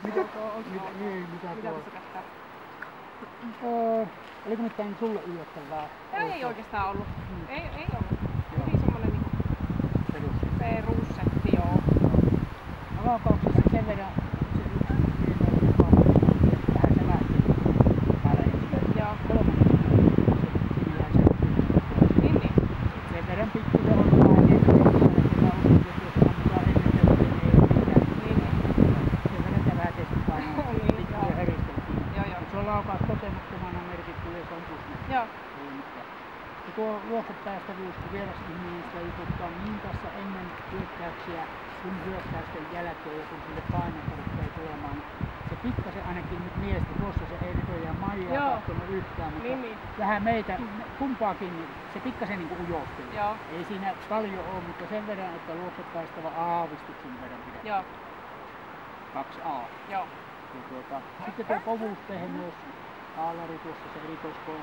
Mitä tässä kättää? Oliko mitään sulle yllättävää? Ei oikeastaan ollut. Ei ollut. Hyvin semmonen niinku perussetti, joo. Avaukauksessa sen verran vähän se lähti täällä ensimmäinen. Joo. Niin. Sen verran pikkusen on vähän laukaus kokemattomana merkitty ja se on pusne. Joo. Ja tuo luoksepäästävyys, kun vieras ihminen sitä jututtaa niin tässä ennen hyökkäyksiä kuin hyökkäysten jälkeen ja kun sille painetta rupeaa tulemaan, niin se pikkasen ainakin nyt mielestä, tuossa se ei näköjään Maijaa katsonut yhtään, mutta vähän meitä kumpaakin, niin se pikkasen niin kuin ujosteli. Ei siinä paljon ole, mutta sen verran, että luoksepäästävä aavistuksen verran pidetään. Joo. 2A. Joo. Ja sitten tuo kovuuspehmeys, haalari tuossa se erikoiskoon,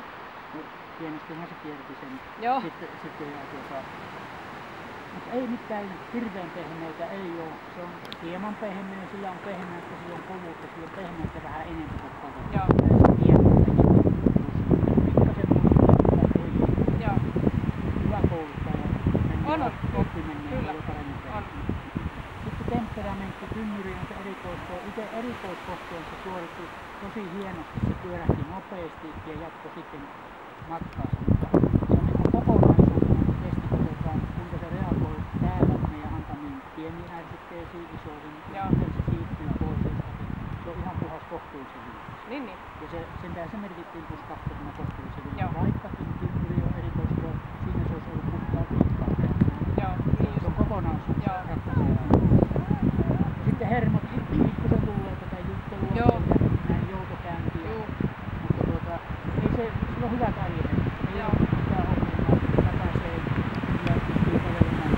pienestihän se kierti sen. Joo. Sitten mutta ei mitään hirveän pehmeitä ei ole. Se on hieman pehmeä, sillä on pehmeyttä, sillä on kovuutta, sillä on pehmeyttä vähän enemmän kuin kovuutta. Joo. Pikkasen muistuttaa ei. Joo. Hyvä kouluttaja. On. Oppi menee Kyllä. jo paremmin pehmeä. Sitten temperamentti, tynnyri on se erikoiskohteen. Itse erikoiskohteen se suoritti tosi hienosti, se pyörähti nopeasti ja jatkoi sitten matkaansa. Mutta se on niin kokonaisuudessaan testi, kuinka se reagoi täällä meidän antamiin pieniin ärsykkeisiin, isoihin, ja miten se siirtyy pois. Se on ihan puhas kohtuullisen hyvin. Niin. Ja se merkittiin plus 2 kohtuullisen hyvin. Vaikkakin tynnyri on erikoiskohteen, siinä se olisi ollut puhtaan viikkaan. Se on kokonaisuus. Sitten hermot pikkusen tulee tätä juttelua ja näin joutokäyntiä, mutta ei se on hyvät ajeet. Ei ole mitään ongelmaa, että pääsee ja pystyy kävelemään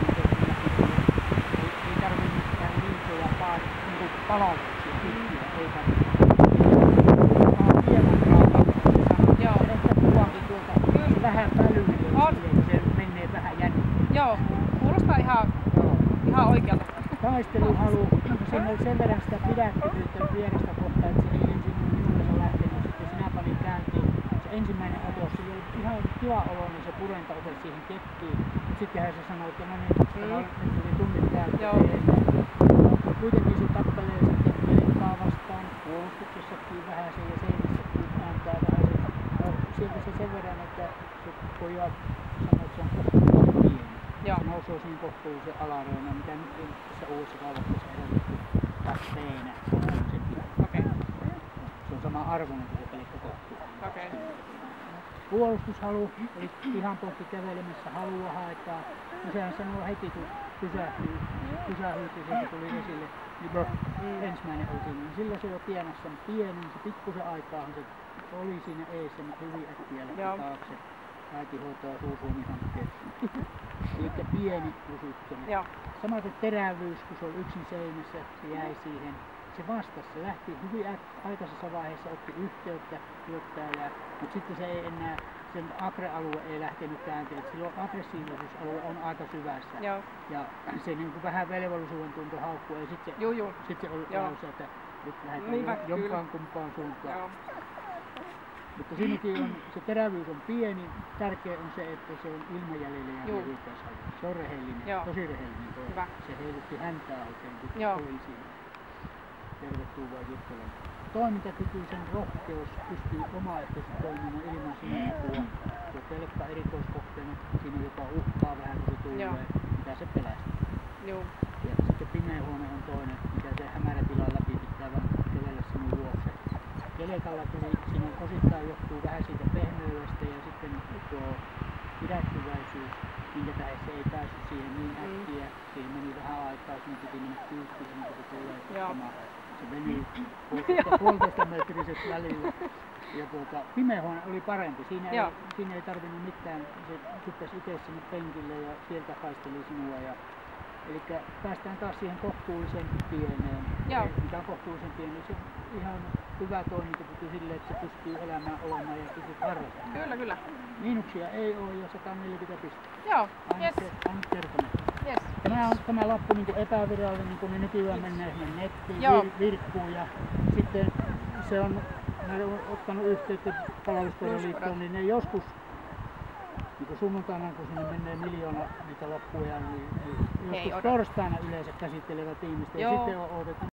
ei tarvitse mitään liikoja niin palautuksia pitkiä, ei tarvitse. Hieman raaka. Se ehkä kuvaankin tuolta vähän välyinen, se menee vähän jännittää. Joo, kuulostaa ihan oikealta. Taisteluhalu, siinä oli sen verran sitä pidättyvyyttä vierestä kohtaan, että se ei ensin minulle lähtenyt, sitten sinä panin käyntiin. Se ensimmäinen otos, sillä oli ihan kiva olo, niin se purenta otet siihen keppiin. Sittenhän se sanoi, että no niin, nyt tuli tunnit täältä. Kuitenkin se tappelee sitten Velkaa vastaan, puolustuksessakin vähän sen ja seinissäkin ääntää vähän sen. No sieltä se sen verran, että se pojat sanoi, että se on kohtuullisen pieni. Se nousee siinä kohtuullisen alareunaan, mitä nyt tässä uudessa kaavakkeessa edellytetty tähteenä. Se on sama arvoinen kuin se pelkkä kohtuullinen. Puolustushalu, eli ihan poikki kävelemässä halua haetaan. No sehän sanoo heti kun pysähtyy, kun se tuli esille, niin ensimmäinen oli siinä. Silloin se jo tienasi sen pienen, se pikkusen aikaan se oli siinä eessä, mutta hyvin äkkiä lähti taakse. Äitihoitoa suusuomihankkeessa. Eli pieni lusykkönen. Samaten terävyys, kun se oli yksin seinässä, se jäi siihen. Se vastasi, se lähti hyvin aikaisessa vaiheessa, otti yhteyttä hyökkääjää, mutta sitten se ei enää, sen agre-alue ei lähtenyt käänteen. Silloin aggressiivisuusalue on aika syvässä. Ja se niin kuin vähän velvollisuuden tunto haukkuu ja sitten se oli lause, että nyt lähdetään jompaan kumpaan suuntaan. Mutta siinäkin on, se terävyys on pieni, tärkeä on se, että se on ilmajäljellä ja hyökkäyshalu. Se on rehellinen, tosi rehellinen. Se heilutti häntää oikein, kun oli siinä. Tervetuloa juttelemaan. Toimintakykyisen rohkeus pystyy omaehtoisesti toimimaan ilman sinun apua. Tuo pelkkä erikoiskohteena, siinä joka uhkaa vähän kun se tulee, mitä se pelästyy. Ja sitten pimeä huone on toinen, mikä se hämärätilan läpi pitää vaan kävellä sinun luokse. Kelekalla tuli, siinä osittain johtuu vähän siitä pehmeydestä ja sitten tuo pidättyväisyys, minkä tähden se ei päässyt siihen niin äkkiä. Siihen meni vähän aikaa, siinä piti mennä kyykkiin, kun se tulee. Se meni puolitoista metriset välillä. Ja pimeä huone oli parempi. Siinä ei tarvinnut mitään. Se hyppäsi itse sinne penkille ja sieltä haisteli sinua. Eli päästään taas siihen kohtuullisen pieneen. Mikä on kohtuullisen pieni, se on ihan hyvä toimintakyky sille, että se pystyy elämään olemaan ja pystyy harrastamaan. Kyllä. Miinuksia ei ole ja 140 pistettä. Ainut kertonen. Yes. Tämä lappu niin epävirallinen, niin kuin ne nykyään menee sinne nettiin, virkkuu ja sitten se on, mä olen ottanut yhteyttä Palveluskoiraliittoon, niin ne joskus niin sunnuntaina, kun sinne menee 1 miljoona niitä loppuja, niin joskus torstaina yleensä käsittelevät ihmistä ja sitten on odotettu